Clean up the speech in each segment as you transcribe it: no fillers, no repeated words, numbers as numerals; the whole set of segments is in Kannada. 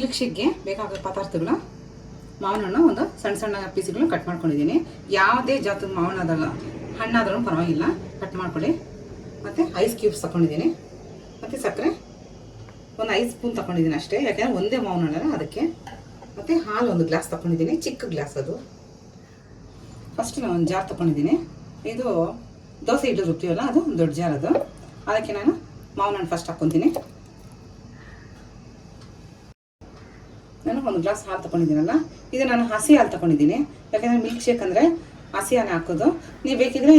ಮಿಲ್ಕ್ ಶೇಕ್ಗೆ ಬೇಕಾಗೋ ಪದಾರ್ಥಗಳು ಮಾವಿನ ಹಣ್ಣು ಒಂದು ಸಣ್ಣ ಸಣ್ಣ ಪೀಸ್ಗಳು ಕಟ್ ಮಾಡ್ಕೊಂಡಿದ್ದೀನಿ. ಯಾವುದೇ ಜಾತದ ಮಾವಿನ ಹಣ್ಣಾದ್ರೂ ಪರವಾಗಿಲ್ಲ, ಕಟ್ ಮಾಡ್ಕೊಳ್ಳಿ. ಮತ್ತು ಐಸ್ ಕ್ಯೂಬ್ಸ್ ತಗೊಂಡಿದ್ದೀನಿ, ಮತ್ತು ಸಕ್ಕರೆ ಒಂದು 5 ಸ್ಪೂನ್ ತಗೊಂಡಿದ್ದೀನಿ ಅಷ್ಟೇ, ಯಾಕೆಂದರೆ ಒಂದೇ ಮಾವಿನ ಹಣ್ಣಲ್ಲ ಅದಕ್ಕೆ. ಮತ್ತು ಹಾಲು 1 ಗ್ಲಾಸ್ ತಗೊಂಡಿದ್ದೀನಿ, ಚಿಕ್ಕ ಗ್ಲಾಸ್ ಅದು. ಫಸ್ಟ್ ನಾನು ಒಂದು ಜಾರ್ ತಗೊಂಡಿದ್ದೀನಿ. ಇದು ದೋಸೆ ಇಡ್ಲಿ ರುಬ್ತೀವಲ್ಲ, ಅದು ದೊಡ್ಡ ಜಾರ್ ಅದು. ಅದಕ್ಕೆ ನಾನು ಮಾವಿನ ಹಣ್ಣು ಫಸ್ಟ್ ಹಾಕ್ಕೊತೀನಿ. ನಾನು 1 ಗ್ಲಾಸ್ ಹಾಲು ತಗೊಂಡಿದ್ದೀನಲ್ಲ, ಇದು ನಾನು ಹಸಿ ಹಾಲು ತಗೊಂಡಿದ್ದೀನಿ. ಯಾಕೆಂದರೆ ಮಿಲ್ಕ್ ಶೇಕ್ ಅಂದರೆ ಹಸಿ ಹಾಲು ಹಾಕೋದು. ನೀವು ಬೇಕಿದ್ರೆ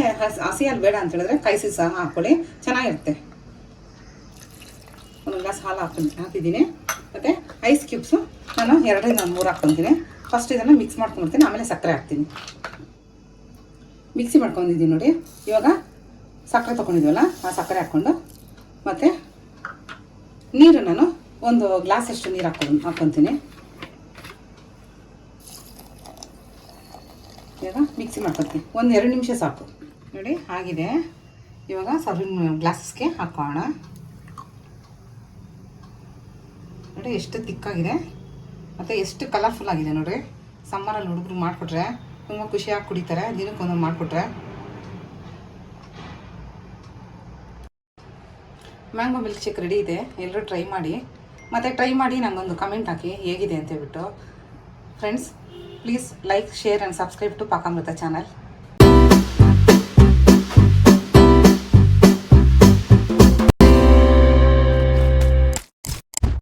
ಹಸಿ ಹಾಲು ಬೇಡ ಅಂತ ಹೇಳಿದ್ರೆ ಕಾಯಿಸಿ ಸಹ ಹಾಕ್ಕೊಳ್ಳಿ, ಚೆನ್ನಾಗಿರುತ್ತೆ. 1 ಗ್ಲಾಸ್ ಹಾಲು ಹಾಕಿದ್ದೀನಿ. ಮತ್ತು ಐಸ್ ಕ್ಯೂಬ್ಸು ನಾನು 2ರಿಂದ 3 ಹಾಕ್ಕೊತೀನಿ. ಫಸ್ಟ್ ಇದನ್ನು ಮಿಕ್ಸ್ ಮಾಡ್ಕೊಂಡ್ಬಿಡ್ತೀನಿ, ಆಮೇಲೆ ಸಕ್ಕರೆ ಹಾಕ್ತೀನಿ. ಮಿಕ್ಸಿ ಮಾಡ್ಕೊಂಡಿದ್ದೀನಿ ನೋಡಿ. ಇವಾಗ ಸಕ್ಕರೆ ತೊಗೊಂಡಿದ್ವಲ್ಲ, ಆ ಸಕ್ಕರೆ ಹಾಕ್ಕೊಂಡು ಮತ್ತು ನೀರು ನಾನು 1 ಗ್ಲಾಸಷ್ಟು ನೀರು ಹಾಕ್ಕೊತೀನಿ. ಇವಾಗ ಮಿಕ್ಸಿ ಮಾಡ್ಕೊತೀನಿ, 1-2 ನಿಮಿಷ ಸಾಕು ನೋಡಿ. ಆಗಿದೆ. ಇವಾಗ ಸರ್ವಿಂಗ್ ಗ್ಲಾಸಸ್ಗೆ ಹಾಕೋಣ ನೋಡಿ. ಎಷ್ಟು ತಿಕ್ಕಾಗಿದೆ ಮತ್ತು ಎಷ್ಟು ಕಲರ್ಫುಲ್ ಆಗಿದೆ ನೋಡಿರಿ. ಸಮ್ಮರಲ್ಲಿ ಹುಡುಗರು ಮಾಡಿಕೊಟ್ರೆ ತುಂಬ ಖುಷಿಯಾಗಿ ಕುಡಿತಾರೆ. ದಿನಕ್ಕೆ ಒಂದೊಂದು ಮಾಡಿಕೊಟ್ರೆ. ಮ್ಯಾಂಗೋ ಮಿಲ್ಕ್ ಶೇಕ್ ರೆಡಿ ಇದೆ. ಎಲ್ಲರೂ ಟ್ರೈ ಮಾಡಿ, ಮತ್ತು ಟ್ರೈ ಮಾಡಿ ನನಗೊಂದು ಕಮೆಂಟ್ ಹಾಕಿ ಹೇಗಿದೆ ಅಂತ ಹೇಳ್ಬಿಟ್ಟು. Friends, please like, share and subscribe to Paka Amrutha channel.